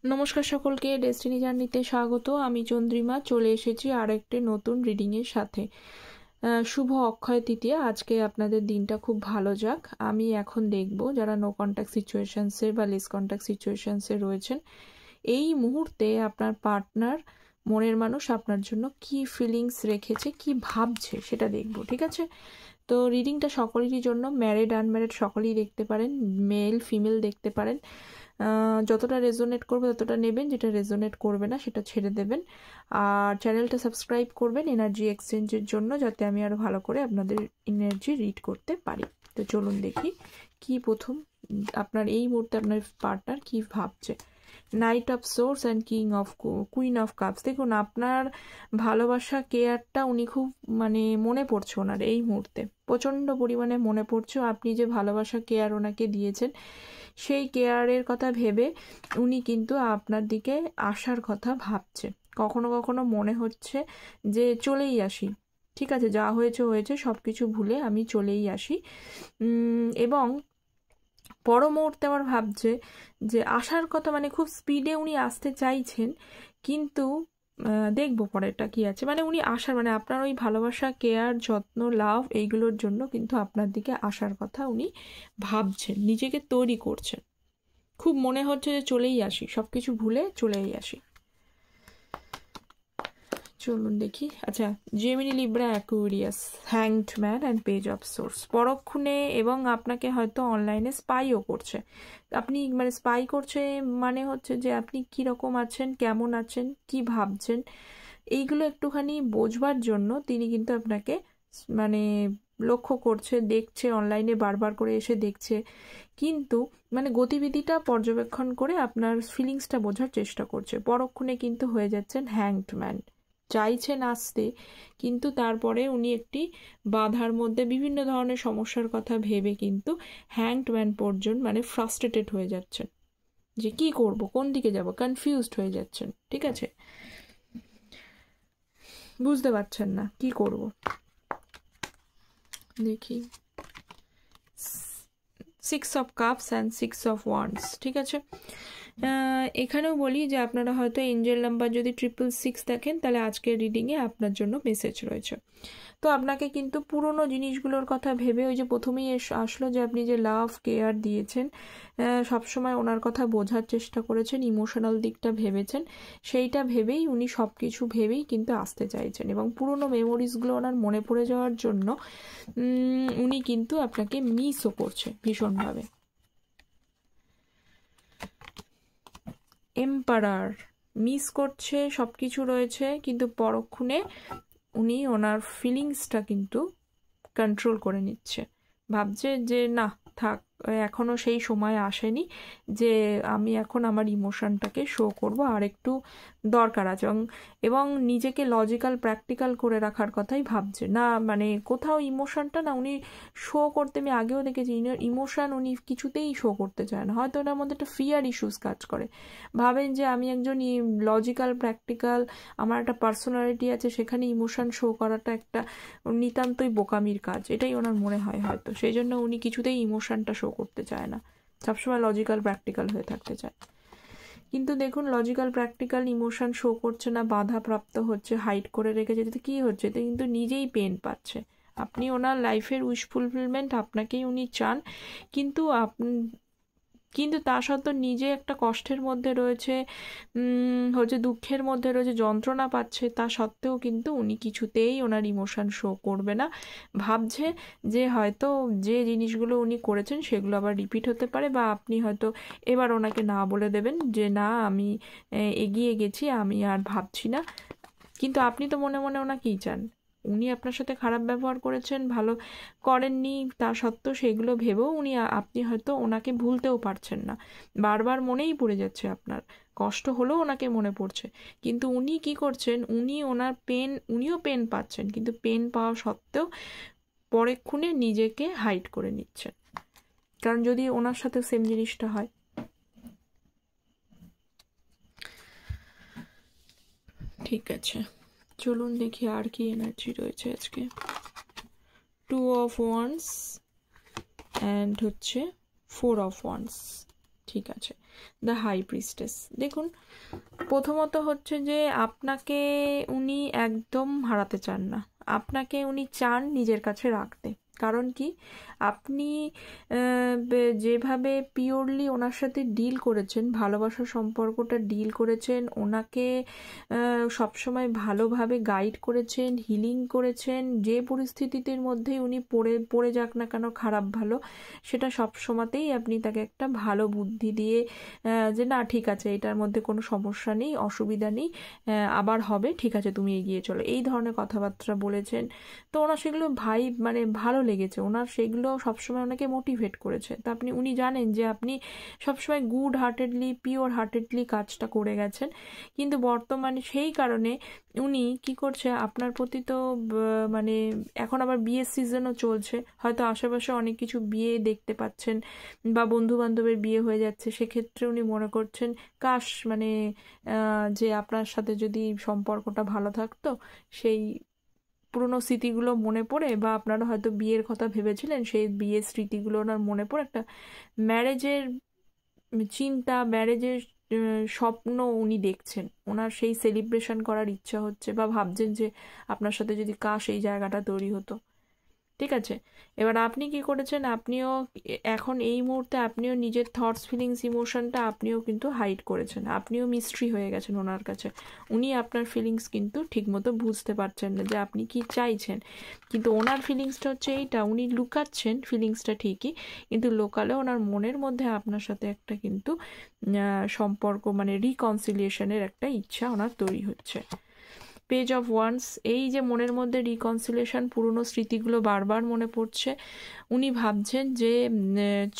নমস্কার সকলকে, ডেস্টিনি জার্নিতে স্বাগত। আমি চন্দ্রিমা চলে এসেছি আরেকটি নতুন রিডিংয়ের সাথে। শুভ অক্ষয় তৃতীয়া। আজকে আপনাদের দিনটা খুব ভালো যাক। আমি এখন দেখব যারা নো কন্ট্যাক্ট সিচুয়েশনসে বা লেস কন্ট্যাক্ট সিচুয়েশনসে রয়েছেন, এই মুহূর্তে আপনার পার্টনার, মনের মানুষ আপনার জন্য কি ফিলিংস রেখেছে, কি ভাবছে সেটা দেখব। ঠিক আছে? তো রিডিংটা সকলেরই জন্য, ম্যারিড আনম্যারিড সকলেই দেখতে পারেন, মেল ফিমেল দেখতে পারেন। যতটা রেজোনেট করবে ততটা নেবেন, যেটা রেজোনেট করবে না সেটা ছেড়ে দেবেন। আর চ্যানেলটা সাবস্ক্রাইব করবেন এনার্জি এক্সচেঞ্জের জন্য, যাতে আমি আরও ভালো করে আপনাদের এনার্জি রিড করতে পারি। তো চলুন দেখি কি প্রথম আপনার এই মুহূর্তে আপনার পার্টনার কি ভাবছে। Night of swords and queen of cups. দেখুন, আপনার ভালোবাসা, কেয়ারটা উনি খুব মনে পড়ছে ওনার এই মুহূর্তে, প্রচণ্ড পরিমাণে মনে পড়ছে। আপনি যে ভালোবাসা, কেয়ার ওনাকে দিয়েছেন, সেই কেয়ারের কথা ভেবে উনি কিন্তু আপনার দিকে আসার কথা ভাবছে। কখনো কখনো মনে হচ্ছে যে চলেই আসি, ঠিক আছে, যা হয়েছে হয়েছে, সব কিছু ভুলে আমি চলেই আসি। এবং পর মুহূর্তে আমার ভাবছে যে আসার কথা, খুব স্পিডে উনি আসতে চাইছেন, কিন্তু দেখবো পরেরটা কি আছে। উনি আসার আপনার ওই ভালোবাসা, কেয়ার, যত্ন, লাভ এইগুলোর জন্য কিন্তু আপনার দিকে আসার কথা উনি ভাবছেন, নিজেকে তৈরি করছেন। খুব মনে হচ্ছে যে চলেই আসি, সব কিছু ভুলে চলেই আসি। চলুন দেখি। আচ্ছা, Gemini, Libra, Aquarius, hanged man and page of swords. পরক্ষণে এবং আপনাকে হয়তো অনলাইনে স্পাইও করছে। আপনি স্পাই করছে হচ্ছে যে আপনি কীরকম আছেন, কেমন আছেন, কি ভাবছেন, এইগুলো একটুখানি বোঝবার জন্য তিনি কিন্তু আপনাকে লক্ষ্য করছে, দেখছে, অনলাইনে বারবার করে এসে দেখছে, কিন্তু গতিবিধিটা পর্যবেক্ষণ করে আপনার ফিলিংসটা বোঝার চেষ্টা করছে। পরক্ষণে কিন্তু হয়ে যাচ্ছেন হ্যাংড ম্যান। চাইছেন আসতে, কিন্তু তারপরে উনি একটি বাধার মধ্যে বিভিন্ন ধরনের সমস্যার কথা ভেবে কিন্তু হ্যাংড ম্যান পর্যন্ত ফ্রাস্ট্রেটেড হয়ে যাচ্ছেন, যে কি করব, কোন দিকে যাব, কনফিউজড হয়ে যাচ্ছেন। ঠিক আছে? বুঝতে পারছেন না কি করব। দেখি, 6 of cups and 6 of wands. ঠিক আছে, এখানেও বলি যে আপনারা হয়তো এঞ্জেল নাম্বার যদি 666 দেখেন, তাহলে আজকের রিডিংয়ে আপনার জন্য মেসেজ রয়েছে। তো আপনাকে কিন্তু পুরনো জিনিসগুলোর কথা ভেবে, ওই যে প্রথমেই আসলো যে আপনি যে লাভ, কেয়ার দিয়েছেন, সবসময় ওনার কথা বোঝার চেষ্টা করেছেন, ইমোশনাল দিকটা ভেবেছেন, সেইটা ভেবেই উনি সব কিছু ভেবেই কিন্তু আসতে চাইছেন। এবং পুরনো মেমোরিজগুলো ওনার মনে পড়ে যাওয়ার জন্য উনি কিন্তু আপনাকে মিসও করছে ভীষণভাবে। এম্পারার, মিস করছে, সব কিছু রয়েছে, কিন্তু পরক্ষণে উনি ওনার ফিলিংসটা কিন্তু কন্ট্রোল করে নিচ্ছে। ভাবছে যে না, থাক, এখনও সেই সময় আসেনি যে আমি এখন আমার ইমোশনটাকে শো করব, আর একটু দরকার আছে। এবং নিজেকে লজিক্যাল, প্র্যাকটিক্যাল করে রাখার কথাই ভাবছে না। কোথাও ইমোশনটা না উনি শো করতে, আমি আগেও দেখেছি, ইমোশন উনি কিছুতেই শো করতে চায় না। হয়তো ওনার মধ্যে একটা ফিয়ার ইস্যুস কাজ করে। ভাবেন যে আমি একজন লজিক্যাল, প্র্যাকটিক্যাল, আমার একটা পার্সোনালিটি আছে, সেখানে ইমোশন শো করাটা একটা নিতান্তই বোকামির কাজ, এটাই ওনার মনে হয় হয়তো। সেই জন্য উনি কিছুতেই ইমোশনটা শো করতে চায় না, সবসময় লজিক্যাল, প্র্যাকটিক্যাল হয়ে থাকতে চায়। কিন্তু দেখুন, লজিক্যাল, প্র্যাকটিক্যাল, ইমোশন শো করছে না, বাধা প্রাপ্ত হচ্ছে, হাইড করে রেখেছে, এতে কী হচ্ছে, এতে কিন্তু নিজেই পেন পাচ্ছে। আপনি ওনার লাইফের উইশ ফুলফিলমেন্ট, আপনাকেই উনি চান, কিন্তু তা সত্ত্বেও নিজে একটা কষ্টের মধ্যে রয়েছে, দুঃখের মধ্যে রয়েছে, যন্ত্রণা পাচ্ছে, তা সত্ত্বেও কিন্তু উনি কিছুতেই ওনার ইমোশন শো করবে না। ভাবছে যে হয়তো যে জিনিসগুলো উনি করেছেন সেগুলো আবার রিপিট হতে পারে, বা আপনি হয়তো এবার ওনাকে না বলে দেবেন যে না, আমি এগিয়ে গেছি, আমি আর ভাবছি না। কিন্তু আপনি তো মনে মনে ওনাকেই চান। উনি আপনার সাথে খারাপ ব্যবহার করেছেন, ভালো করেননি, তা সত্ত্বেও সেগুলো ভেবেও আপনি হয়তো ওনাকে ভুলতেও পারছেন না। বারবার মনেই পড়ে যাচ্ছে আপনার, কষ্ট হলেও ওনাকে মনে পড়ছে। কিন্তু উনি কি করছেন, উনিও পেন পাচ্ছেন, কিন্তু পেন পাওয়া সত্ত্বেও পরেক্ষণে নিজেকে হাইড করে নিচ্ছেন। কারণ যদি ওনার সাথে সেম জিনিসটা হয়। ঠিক আছে, চলুন দেখি আর কি এনার্জি রয়েছে আজকে। 2 of wands and 4 of wands. ঠিক আছে, দ্য হাই প্রিস্টেস। দেখুন, প্রথমত হচ্ছে যে আপনাকে উনি একদম হারাতে চান না, আপনাকে উনি চান নিজের কাছে রাখতে। কারণ কি, আপনি যেভাবে পিওরলি ওনার সাথে ডিল করেছেন, ভালোবাসার সম্পর্কটা ডিল করেছেন, ওনাকে সবসময় ভালোভাবে গাইড করেছেন, হিলিং করেছেন, যে পরিস্থিতির মধ্যেই উনি পড়ে যাক না কেন, খারাপ ভালো, সেটা সবসময়তেই আপনি তাকে একটা ভালো বুদ্ধি দিয়ে যে না ঠিক আছে, এটার মধ্যে কোনো সমস্যা নেই, অসুবিধা নেই, আবার হবে, ঠিক আছে তুমি এগিয়ে চলো, এই ধরনের কথাবার্তা বলেছেন। তো ওনার সেগুলো মানে ভালো লেগেছে, ওনার সেগুলো সবসময় ওনাকে মোটিভেট করেছে। তো উনি জানেন যে আপনি সবসময় গুড হার্টেডলি, পিওর হার্টেডলি কাজটা করে গেছেন। কিন্তু বর্তমানে সেই কারণে উনি কি করছে, আপনার প্রতি তো মানে এখন আবার বিয়ের সিজনও চলছে, হয়তো আশেপাশে অনেক কিছু বিয়ে দেখতে পাচ্ছেন বা বন্ধু বান্ধবের বিয়ে হয়ে যাচ্ছে, সেক্ষেত্রে উনি মনে করছেন কাশ মানে যে আপনার সাথে যদি সম্পর্কটা ভালো থাকতো, সেই পুরনো স্মৃতিগুলো মনে পড়ে, বা আপনারা হয়তো বিয়ের কথা ভেবেছিলেন, সেই বিয়ের স্মৃতিগুলো ওনার মনে পড়ে একটা ম্যারেজের চিন্তা, ম্যারেজের স্বপ্ন উনি দেখছেন, ওনার সেই সেলিব্রেশন করার ইচ্ছা হচ্ছে, বা ভাবছেন যে আপনার সাথে যদি কাশ এই জায়গাটা তৈরি হতো। ঠিক আছে, এবার আপনি কি করেছেন, আপনিও এখন এই মুহূর্তে আপনিও নিজের থটস, ফিলিংস, ইমোশনটা আপনিও কিন্তু হাইড করেছেন, আপনিও মিস্ট্রি হয়ে গেছেন ওনার কাছে। উনি আপনার ফিলিংস কিন্তু ঠিকমতো বুঝতে পারছেন না যে আপনি কি চাইছেন, কিন্তু ওনার ফিলিংসটা হচ্ছে এইটা, উনি লুকাচ্ছেন ফিলিংসটা ঠিকই, কিন্তু লোকালে ওনার মনের মধ্যে আপনার সাথে একটা কিন্তু সম্পর্ক মানে রিকনসিলিয়েশনের একটা ইচ্ছা ওনার তৈরি হচ্ছে। পেজ অফ ওয়ান্স, এই যে মনের মধ্যে রিকনসিলেশন, পুরনো স্মৃতিগুলো বারবার মনে পড়ছে, উনি ভাবছেন যে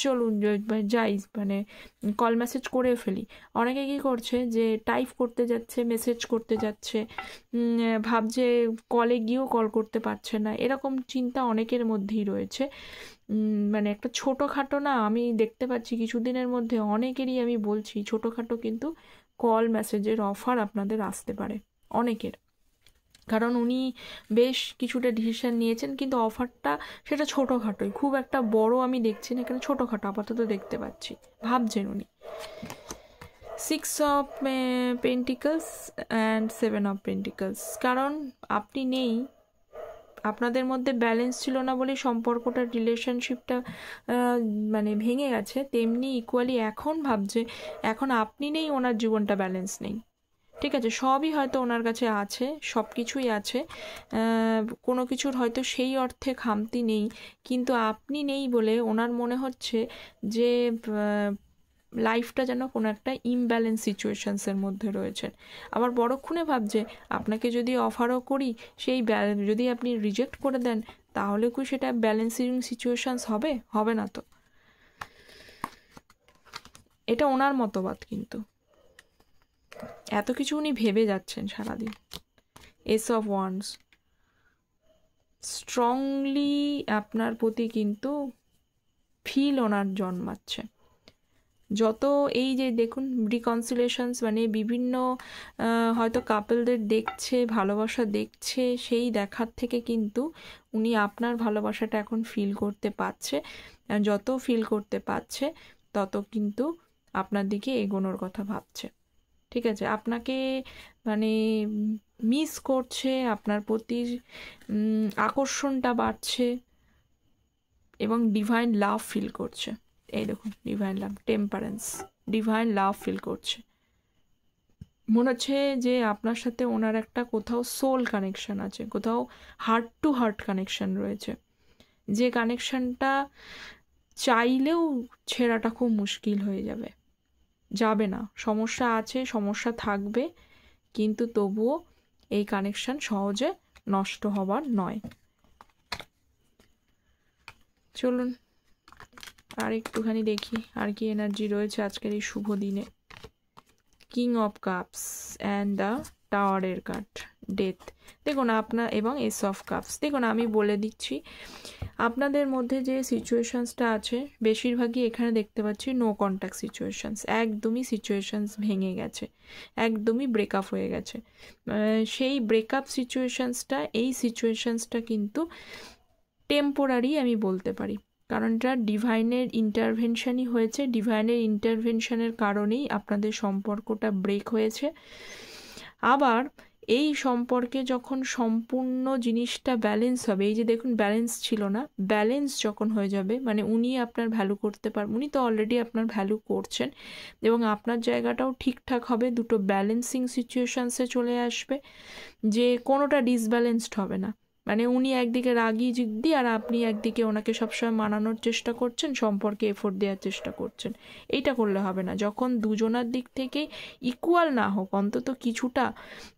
চলুন যাই, মানে কল মেসেজ করে ফেলি। অনেকে কি করছে যে টাইপ করতে যাচ্ছে, মেসেজ করতে যাচ্ছে, ভাবছে কলে গিয়েও কল করতে পারছে না, এরকম চিন্তা অনেকের মধ্যেই রয়েছে। মানে একটা ছোটোখাটো না, আমি দেখতে পাচ্ছি কিছুদিনের মধ্যে অনেকেরই, আমি বলছি ছোটোখাটো কিন্তু কল মেসেজের অফার আপনাদের আসতে পারে অনেকের, কারণ উনি বেশ কিছুটা ডিসিশন নিয়েছেন, কিন্তু অফারটা সেটা ছোটোখাটোই, খুব একটা বড় আমি দেখছি না এখানে, ছোটোখাটো আপাতত দেখতে পাচ্ছি, ভাবছেন উনি। 6 of pentacles and 7 of pentacles, কারণ আপনি নেই, আপনাদের মধ্যে ব্যালেন্স ছিল না বলেই সম্পর্কটা, রিলেশনশিপটা মানে ভেঙে গেছে, তেমনি ইকুয়ালি এখন ভাবছে এখন আপনি নেই, ওনার জীবনটা ব্যালেন্স নেই। ঠিক আছে, সবই হয়তো ওনার কাছে আছে, সব কিছুই আছে, কোনো কিছুর হয়তো সেই অর্থে খামতি নেই, কিন্তু আপনি নেই বলে ওনার মনে হচ্ছে যে লাইফটা যেন কোনো একটা ইমব্যালেন্স সিচুয়েশনসের মধ্যে রয়েছেন। আবার পরক্ষণে ভাবছে আপনাকে যদি অফারও করি, সেই যদি আপনি রিজেক্ট করে দেন, তাহলে কি সেটা ব্যালেন্সিং সিচুয়েশনস হবে? হবে না তো। এটা ওনার মতবাদ, কিন্তু এত কিছু উনি ভেবে যাচ্ছেন সারাদিন। এস অফ ওয়ান্ডস, স্ট্রংলি আপনার প্রতি কিন্তু ফিল ওনার জন্মাচ্ছে। যত এই যে দেখুন রিকনসিলেশনস, মানে বিভিন্ন হয়তো কাপলদের দেখছে, ভালোবাসা দেখছে, সেই দেখার থেকে কিন্তু উনি আপনার ভালোবাসাটা এখন ফিল করতে পারছে, যত ফিল করতে পারছে তত কিন্তু আপনার দিকে এগোনোর কথা ভাবছে। ঠিক আছে, আপনাকে মানে মিস করছে, আপনার প্রতি আকর্ষণটা বাড়ছে, এবং ডিভাইন লাভ ফিল করছে। এই দেখুন divine love, temperance, divine love feel করছে। মনে হচ্ছে যে আপনার সাথে ওনার একটা কোথাও সোল কানেকশন আছে, কোথাও হার্ট টু হার্ট কানেকশন রয়েছে, যে কানেকশনটা চাইলেও ছেঁড়াটা খুব মুশকিল হয়ে যাবে, যাবে না, সমস্যা আছে, সমস্যা থাকবে, কিন্তু তবুও এই কানেকশন সহজে নষ্ট হবার নয়। চলুন আর একটুখানি দেখি আর কি এনার্জি রয়েছে আজকের এই শুভ দিনে। King of cups and the টাওয়ারের কার্ড, ডেথ। দেখুন আপনার এবং এস অফ কাপস, দেখুন আমি বলে দিচ্ছি আপনাদের মধ্যে যে সিচুয়েশনসটা আছে, বেশিরভাগই এখানে দেখতে পাচ্ছি নো কন্ট্যাক্ট সিচুয়েশনস, একদমই সিচুয়েশনস ভেঙে গেছে, একদমই ব্রেকআপ হয়ে গেছে। সেই ব্রেকআপ সিচুয়েশনসটা, এই সিচুয়েশনসটা কিন্তু টেম্পোরারি আমি বলতে পারি, কারণ এটা ডিভাইনের ইন্টারভেনশনই হয়েছে, ডিভাইনের ইন্টারভেনশনের কারণেই আপনাদের সম্পর্কটা ব্রেক হয়েছে। আবার এই সম্পর্কে যখন সম্পূর্ণ জিনিসটা ব্যালেন্স হবে, এই যে দেখুন ব্যালেন্স ছিল না, ব্যালেন্স যখন হয়ে যাবে মানে উনি আপনার ভ্যালু করতে পারবেন, উনি তো অলরেডি আপনার ভ্যালু করছেন এবং আপনার জায়গাটাও ঠিকঠাক হবে, দুটো ব্যালেন্সিং সিচুয়েশনসে চলে আসবে, যে কোনোটা ডিসব্যালেন্সড হবে না। মানে উনি একদিকে রাগী জিদ্দি আর আপনি একদিকে ওনাকে সবসময় মানানোর চেষ্টা করছেন, সম্পর্কে এফোর্ট দেওয়ার চেষ্টা করছেন। এইটা করলে হবে না। যখন দুজনার দিক থেকে ইকুয়াল না হোক, অন্তত কিছুটা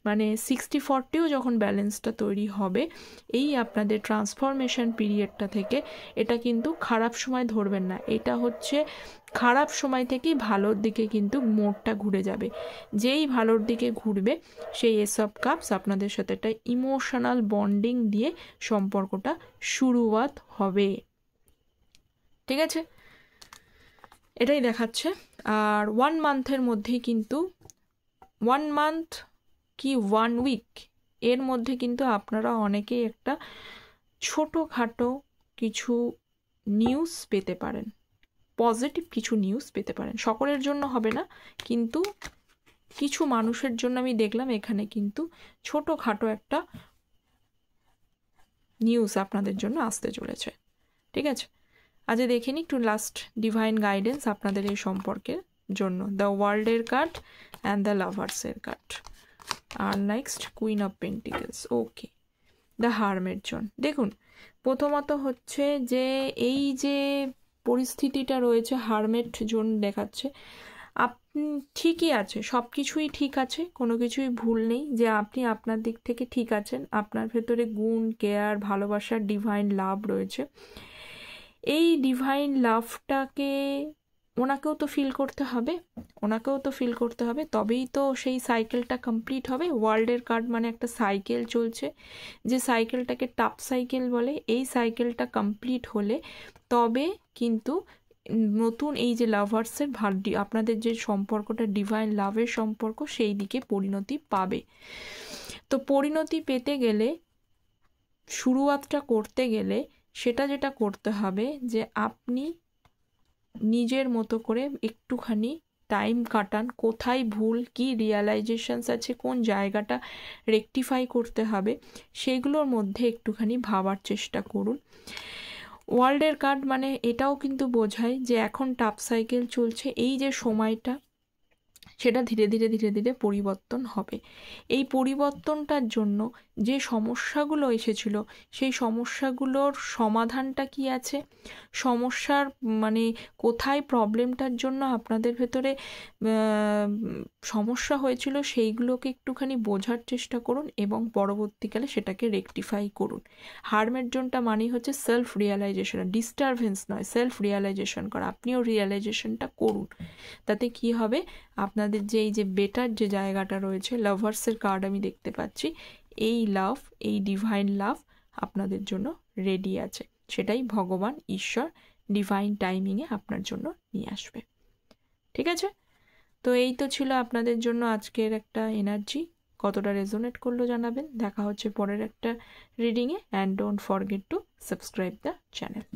মানে 60-40ও যখন ব্যালেন্সটা তৈরি হবে, এই আপনাদের ট্রান্সফরমেশন পিরিয়ডটা থেকে এটা কিন্তু খারাপ সময় ধরবেন না, এটা হচ্ছে খারাপ সময় থেকেই ভালোর দিকে কিন্তু মোড়টা ঘুরে যাবে। যেই ভালোর দিকে ঘুরবে সেই এস অফ কাপস আপনাদের সাথে একটা ইমোশনাল বন্ডিং দিয়ে সম্পর্কটা শুরুয়াত হবে। ঠিক আছে, এটাই দেখাচ্ছে। আর 1 মান্থের মধ্যেই কিন্তু 1 মান্থ কি 1 উইক এর মধ্যে কিন্তু আপনারা অনেকেই একটা ছোটোখাটো কিছু নিউজ পেতে পারেন, পজিটিভ কিছু নিউজ পেতে পারেন। সকলের জন্য হবে না, কিন্তু কিছু মানুষের জন্য আমি দেখলাম এখানে কিন্তু ছোটোখাটো একটা নিউজ আপনাদের জন্য আসতে চলেছে। ঠিক আছে, আজ দেখে নিই একটু লাস্ট ডিভাইন গাইডেন্স আপনাদের এই সম্পর্কের জন্য। দ্য ওয়ার্ল্ডের কার্ড অ্যান্ড দ্য লাভার্সের কার্ড। আর next queen of pentacles. Okay, the hermit zone. দেখুন, প্রথমত হচ্ছে যে এই যে পরিস্থিতিটা রয়েছে, হারমেট জোন দেখাচ্ছে আপনি ঠিকই আছে, সব কিছুই ঠিক আছে, কোনো কিছুই ভুল নেই, যে আপনি আপনার দিক থেকে ঠিক আছেন, আপনার ভেতরে গুণ, কেয়ার, ভালোবাসার ডিভাইন লাভ রয়েছে। এই ডিভাইন লাভটাকে ওনাকেও তো ফিল করতে হবে, ওনাকেও তো ফিল করতে হবে, তবেই তো সেই সাইকেলটা কমপ্লিট হবে। ওয়ার্ল্ডের কার্ড মানে একটা সাইকেল চলছে, যে সাইকেলটাকে টাপ সাইকেল বলে। এই সাইকেলটা কমপ্লিট হলে তবে কিন্তু নতুন এই যে লাভার্সের আপনাদের যে সম্পর্কটা ডিভাইন লাভের সম্পর্ক, সেই দিকে পরিণতি পাবে। তো পরিণতি পেতে গেলে, শুরুয়াতটা করতে গেলে সেটা যেটা করতে হবে যে আপনি নিজের মতো করে একটুখানি টাইম কাটান, কোথায় ভুল, কি রিয়ালাইজেশনস আছে, কোন জায়গাটা রেকটিফাই করতে হবে, সেগুলোর মধ্যে একটুখানি ভাবার চেষ্টা করুন। ওয়ার্ল্ডের কার্ড মানে এটাও কিন্তু বোঝায় যে এখন টাপ সাইকেল চলছে, এই যে সময়টা সেটা ধীরে ধীরে ধীরে ধীরে পরিবর্তন হবে। এই পরিবর্তনটার জন্য যে সমস্যাগুলো এসেছিল, সেই সমস্যাগুলোর সমাধানটা কি আছে, সমস্যার মানে কোথায় প্রবলেমটার জন্য আপনাদের ভেতরে সমস্যা হয়েছিল, সেইগুলোকে একটুখানি বোঝার চেষ্টা করুন এবং পরবর্তীকালে সেটাকে রেকটিফাই করুন। হারমেট জোনটা মানে হচ্ছে সেলফ রিয়ালাইজেশন, ডিস্টারবেন্স নয়, সেলফ রিয়ালাইজেশন করা। আপনিও রিয়ালাইজেশনটা করুন, তাতে কি হবে, আপনাদের যে এই যে বেটার যে জায়গাটা রয়েছে, লাভার্সের কার্ড আমি দেখতে পাচ্ছি, এই লাভ, এই ডিভাইন লাভ আপনাদের জন্য রেডি আছে, সেটাই ভগবান ঈশ্বর ডিভাইন টাইমিংয়ে আপনার জন্য নিয়ে আসবে। ঠিক আছে, তো এই তো ছিল আপনাদের জন্য আজকের একটা এনার্জি। কতটা রেজোনেট করলো জানাবেন। দেখা হচ্ছে পরের একটা রিডিংয়ে, and don't forget to subscribe the channel.